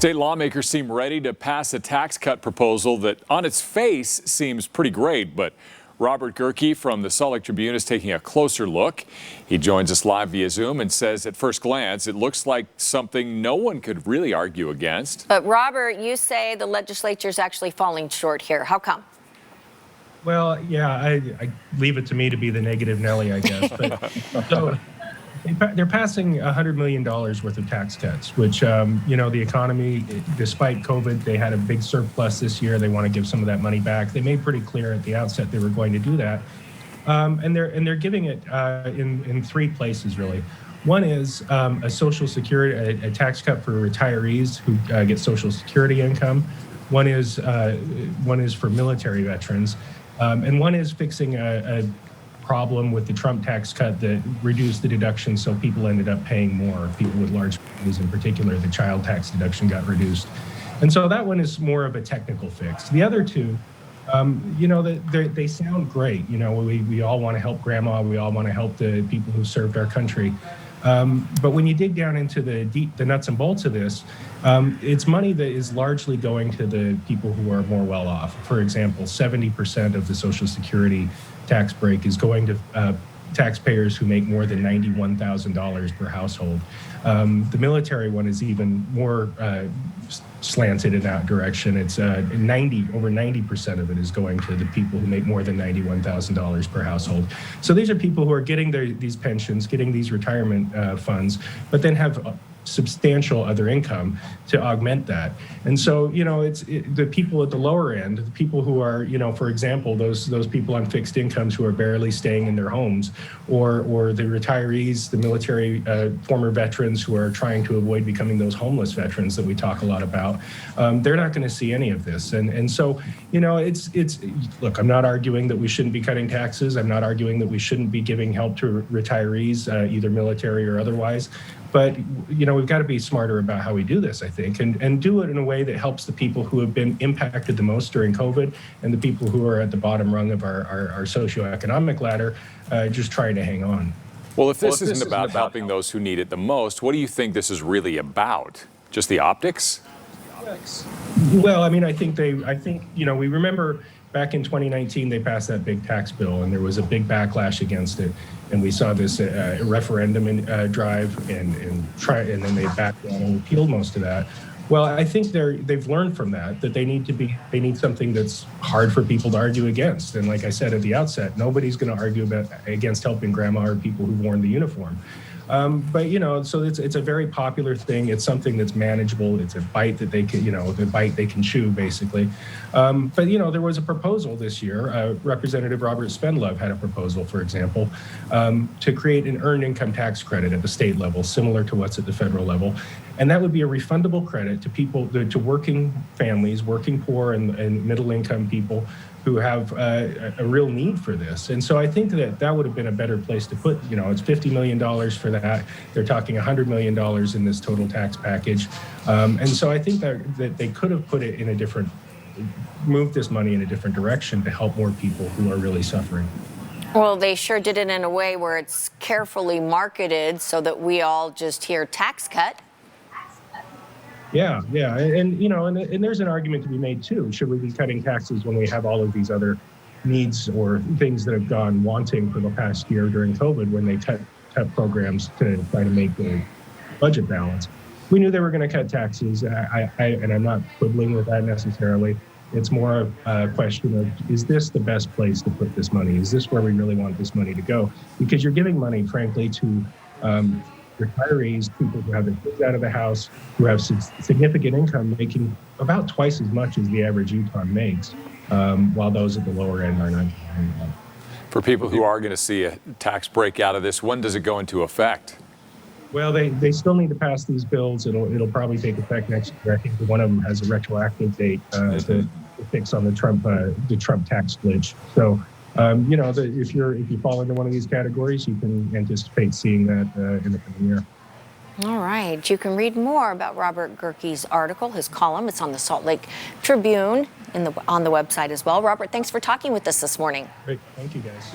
State lawmakers seem ready to pass a tax cut proposal that on its face seems pretty great, but Robert Gehrke from the Salt Lake Tribune is taking a closer look. He joins us live via Zoom and says at first glance it looks like something no one could really argue against. But Robert, you say the legislature's actually falling short here. How come? Well, yeah, I leave it to me to be the negative Nelly, I guess. But so they're passing $100 million worth of tax cuts, which, the economy, despite COVID, they had a big surplus this year. They want to give some of that money back. They made pretty clear at the outset they were going to do that. And they're giving it in three places, really. One is a Social Security, a tax cut for retirees who get Social Security income. One is for military veterans. And one is fixing a problem with the Trump tax cut that reduced the deduction, so people ended up paying more. People with large families in particular, the child tax deduction got reduced. And so that one is more of a technical fix. The other two, they sound great. We all want to help grandma. We all want to help the people who served our country. But when you dig down into the nuts and bolts of this, it's money that is largely going to the people who are more well off. For example, 70% of the Social Security tax break is going to taxpayers who make more than $91,000 per household. The military one is even more slanted in that direction. It's over 90% of it is going to the people who make more than $91,000 per household. So these are people who are getting these pensions, getting these retirement funds, but then have substantial other income to augment that. And so, the people at the lower end, the people who are, for example, those people on fixed incomes who are barely staying in their homes, or the retirees, the military former veterans who are trying to avoid becoming those homeless veterans that we talk a lot about, they're not going to see any of this. And so, look, I'm not arguing that we shouldn't be cutting taxes. I'm not arguing that we shouldn't be giving help to retirees, either military or otherwise. But, we've got to be smarter about how we do this, I think, and do it in a way that helps the people who have been impacted the most during COVID and the people who are at the bottom rung of our socioeconomic ladder, just trying to hang on. Well, if this isn't about helping those who need it the most, what do you think this is really about? Just the optics? Well, I think we remember back in 2019, they passed that big tax bill, and there was a big backlash against it. And we saw this referendum drive, and then they backed down and repealed most of that. Well, I think they've learned from that they need something that's hard for people to argue against. And like I said at the outset, nobody's going to argue against helping grandma or people who've worn the uniform. So it's a very popular thing. It's something that's manageable. It's a bite that they can, the bite they can chew, basically. There was a proposal this year. Representative Robert Spendlove had a proposal, for example, to create an earned income tax credit at the state level, similar to what's at the federal level. And that would be a refundable credit to people, to working families, working poor and middle income people who have a real need for this. And so I think that would have been a better place to put, it's $50 million for that. They're talking $100 million in this total tax package. And so I think that they could have put it in moved this money in a different direction to help more people who are really suffering. Well, they sure did it in a way where it's carefully marketed so that we all just hear tax cut. Yeah. And there's an argument to be made too. Should we be cutting taxes when we have all of these other needs or things that have gone wanting for the past year during COVID when they cut programs to try to make the budget balance? We knew they were going to cut taxes, and I'm not quibbling with that necessarily. It's more a question of, is this the best place to put this money? Is this where we really want this money to go? Because you're giving money, frankly, to retirees, people who have their kids out of the house, who have significant income, making about twice as much as the average Utah makes, while those at the lower end are not. For people who are going to see a tax break out of this, when does it go into effect? Well, they still need to pass these bills. It'll probably take effect next year. I think one of them has a retroactive date to fix on the Trump tax glitch. So. If you fall into one of these categories, you can anticipate seeing that in the coming year. All right. You can read more about Robert Gehrke's article, his column. It's on the Salt Lake Tribune on the website as well. Robert, thanks for talking with us this morning. Great. Thank you, guys.